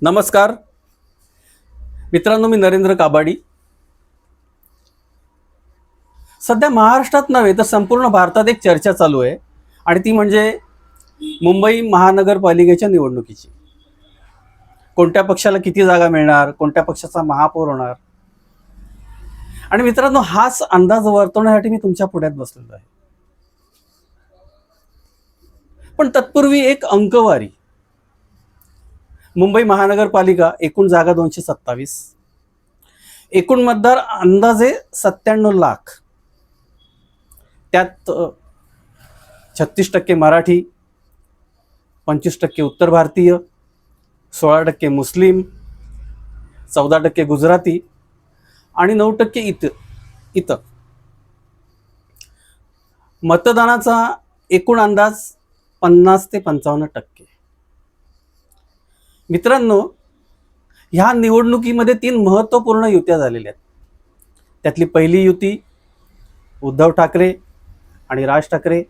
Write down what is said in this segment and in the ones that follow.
नमस्कार मित्रांनो, मी नरेंद्र काबाडी. सध्या महाराष्ट्रात नव्हे तर संपूर्ण भारतात एक चर्चा चालू आहे आणि ती म्हणजे मुंबई महानगरपालिकेच्या निवडणुकीची. कोणत्या पक्षाला किती जागा मिळणार, कोणत्या पक्षाचा महापौर होणार. आणि मित्रांनो, हाच अंदाज वर्तवण्यासाठी मी तुमच्या पुढ्यात बसलेलो आहे. पण तत्पूर्वी एक अंकवारी. मुंबई महानगरपालिका एकूण जागा 227, एकूण मतदार अंदाजे 97 लाख. त्यात 36% मराठी, 25% उत्तर भारतीय, 16% मुस्लिम, 14% गुजराती आणि 9% इतर. मतदानाचा एकूण अंदाज 50 ते 55%. मित्रांनो, ह्या निवडणुकीमध्ये 3 महत्त्वपूर्ण युत्या झालेल्या आहेत. त्यातली पहिली युती उद्धव ठाकरे आणि राज ठाकरे,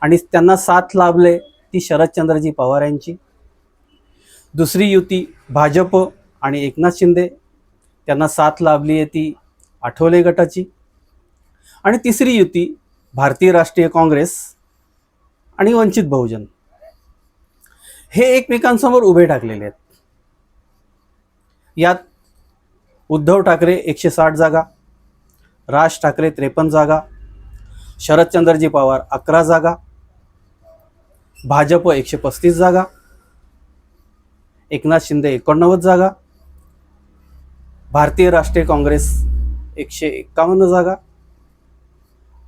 आणि त्यांना साथ लाभले ती शरदचंद्रजी पवार यांची. दुसरी युती भाजप आणि एकनाथ शिंदे, त्यांना साथ लाभली आहे ती आठवले गटाची. आणि तिसरी युती भारतीय राष्ट्रीय काँग्रेस आणि वंचित बहुजन, हे एकमेकांसमोर उभे ठाकलेले आहेत. यात उद्धव ठाकरे 160 जागा, राज ठाकरे 53 जागा, शरदचंद्रजी पवार 11 जागा, भाजप 135 जागा, एकनाथ शिंदे 89 जागा, भारतीय राष्ट्रीय काँग्रेस 151 जागा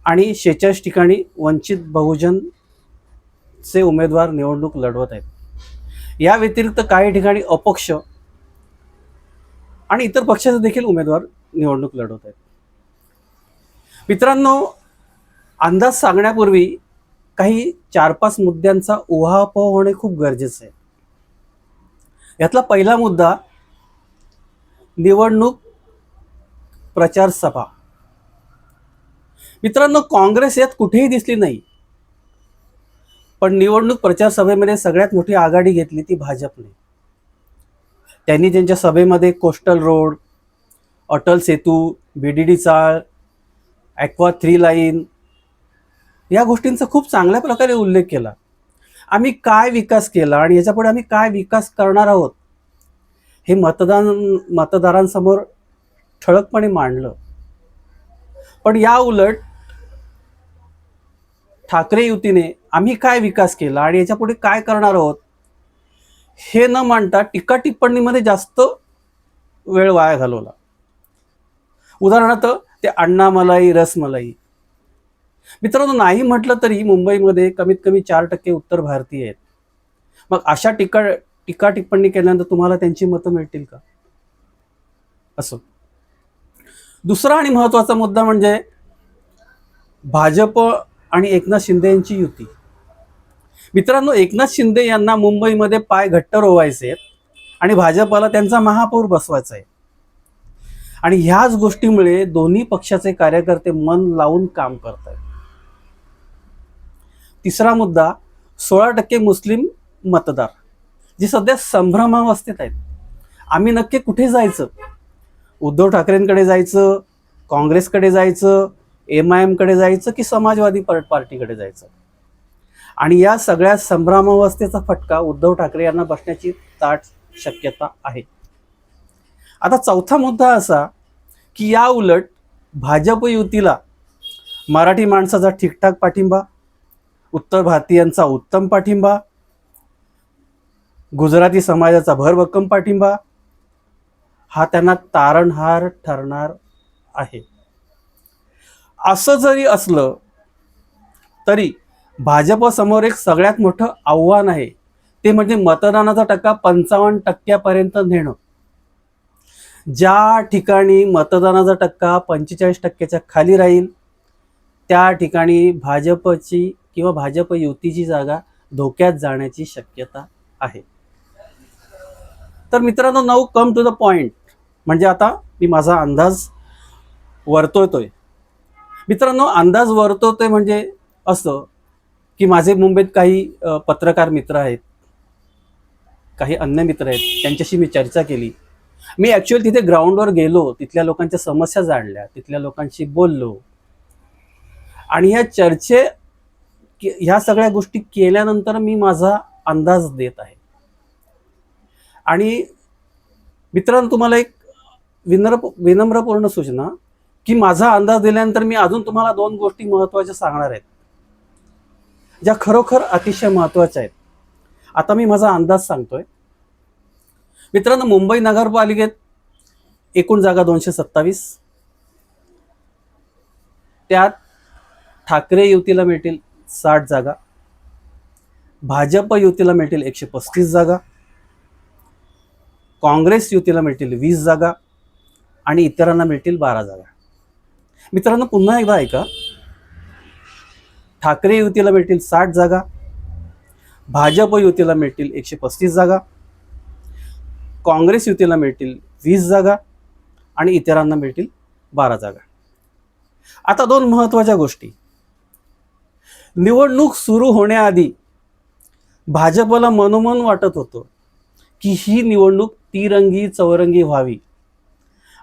आणि 46 ठिकाणी वंचित बहुजनचे उमेदवार निवडणूक लढवत आहेत. या व्यतिरिक्त काही ठिकाणी अपक्ष आणि इतर पक्षाचे देखील उमेदवार निवडणूक लढवत आहेत. मित्रांनो, अंदाज सांगण्यापूर्वी काही 4-5 मुद्द्यांचा उहापोह होणे खूप गरजेचं आहे. यातला पहिला मुद्दा निवडणूक प्रचार सभा. मित्रांनो, काँग्रेस यात कुठेही दिसली नाही, पण निवडणूक प्रचार सभेमध्ये सगळ्यात मोठी आघाडी घेतली ती भाजपने. त्यांनी त्यांच्या सभेमध्ये coastal road, Atal Setu, VDD चाळ, ॲक्वा 3 लाईन या गोष्टींचा खूप चांगल्या प्रकारे उल्लेख केला. आम्ही काय विकास केला आणि याच्यापुढे आम्ही काय विकास करणार आहोत हे मतदारांसमोर ठळकपणे मांडलं. पण या उलट ठाकरे युतीने आम्ही काय विकास केला आणि याच्यापुढे काय करणार आहोत हे न मांडता टीका टिप्पणीमध्ये जास्त वेळ वाया घालवला. उदाहरणार्थ ते अण्णामलाई, रसमलाई. मित्रांनो, नाही म्हटलं तरी मुंबईमध्ये कमीत कमी 4% उत्तर भारतीय आहेत. मग अशा टीका टिप्पणी केल्यानंतर तुम्हाला त्यांची मतं मिळतील का? असो. दुसरा आणि महत्त्वाचा मुद्दा म्हणजे भाजप आणि एकनाथ शिंदे यांची युती. मित्रांनो, एकनाथ शिंदे यांना मुंबईमध्ये पाय घट्ट रोवायचे आहेत आणि भाजपला त्यांचा महापौर बसवायचा आहे. आणि ह्याच गोष्टीमुळे दोन्ही पक्षाचे कार्यकर्ते मन लावून काम करत आहेत. तिसरा मुद्दा 16% मुस्लिम मतदार, जे सध्या संभ्रमावस्थेत आहेत. आम्ही नक्की कुठे जायचं? उद्धव ठाकरेंकडे जायचं, काँग्रेसकडे जायचं, MIM कडे जायचं की समाजवादी पार्टीकडे जायचं? आणि या सगळ्या संभ्रमावस्थेचा फटका उद्धव ठाकरे यांना बसण्याची दाट शक्यता आहे. आता चौथा मुद्दा असा की या उलट भाजप युतीला मराठी माणसाचा ठीकठाक पाठिंबा, उत्तर भारतीयांचा उत्तम पाठिंबा, गुजराती समाजाचा भरभक्कम पाठिंबा हा त्यांना तारणहार ठरणार आहे. असं जरी असलं तरी भाजपसमोर एक सगळ्यात मोठं आव्हान आहे, ते म्हणजे मतदानाचा टक्का 55% नेणं. ज्या ठिकाणी मतदानाचा टक्का 45% खाली राहील त्या ठिकाणी भाजपची किंवा भाजप युतीची जागा धोक्यात जाण्याची शक्यता आहे. तर मित्रांनो, now come to the point. म्हणजे आता मी माझा अंदाज वर्तवतोय. मित्रांनो, अंदाज वर्तवतोय म्हणजे असं की माझे मुंबईत काही पत्रकार मित्र आहेत. काही अन्य मित्र आहेत त्यांच्याशी मी चर्चा केली. मी ॲक्च्युअली तिथे ग्राउंडवर गेलो, तिथल्या लोकांच्या समस्या जाणल्या, तिथल्या लोकांशी बोललो आणि ह्या सगळ्या गोष्टी केल्यानंतर मी माझा अंदाज देत आहे. आणि मित्रांनो, तुम्हाला एक विनम्रपूर्ण सूचना की माझा अंदाज दिल्यानंतर मी अजून तुम्हाला 2 गोष्टी महत्त्वाच्या सांगणार आहेत, ज्या खरोखर अतिशय महत्त्वाच्या आहेत. आता मी माझा अंदाज सांगतोय. मित्रांनो, मुंबई नगरपालिकेत एकूण जागा 227, त्यात ठाकरे युतीला मिळतील 60 जागा, भाजप युतीला मिळतील 135 जागा, काँग्रेस युतीला मिळतील 20 जागा आणि इतरांना मिळतील 12 जागा. मित्रांनो, पुन्हा एकदा ऐका. ठाकरे युतीला मिळतील 60 जागा, भाजप युतीला मिळतील 135 जागा, काँग्रेस युतीला मिळतील 20 जागा आणि इतरांना मिळतील 12 जागा. आता 2 महत्त्वाच्या गोष्टी. निवडणूक सुरू होण्याआधी भाजपला मनोमन वाटत होतं की ही निवडणूक तिरंगी चौरंगी व्हावी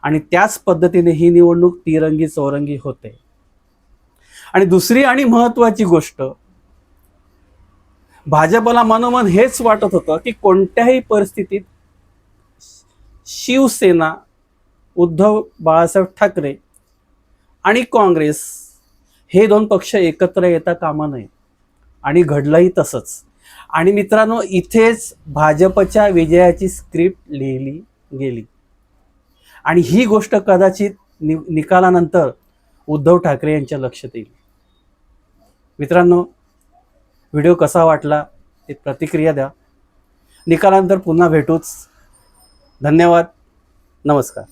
आणि त्याच पद्धतीने ही निवडणूक तिरंगी चौरंगी होते. आणि दुसरी आणि महत्त्वाची गोष्ट, भाजपला मनोमन हेच वाटत होतं की कोणत्याही परिस्थितीत शिवसेना, उद्धव बाळासाहेब ठाकरे आणि काँग्रेस हे 2 पक्ष एकत्र येता कामा नये. आणि घडलंही तसंच. आणि मित्रांनो, इथेच भाजपच्या विजयाची स्क्रिप्ट लिहिली गेली आणि ही गोष्ट कदाचित निकालानंतर उद्धव ठाकरे यांच्या लक्षात येईल. मित्रांनो, व्हिडिओ कसा वाटला ते प्रतिक्रिया द्या. निकालानंतर पुन्हा भेटूच. धन्यवाद. नमस्कार.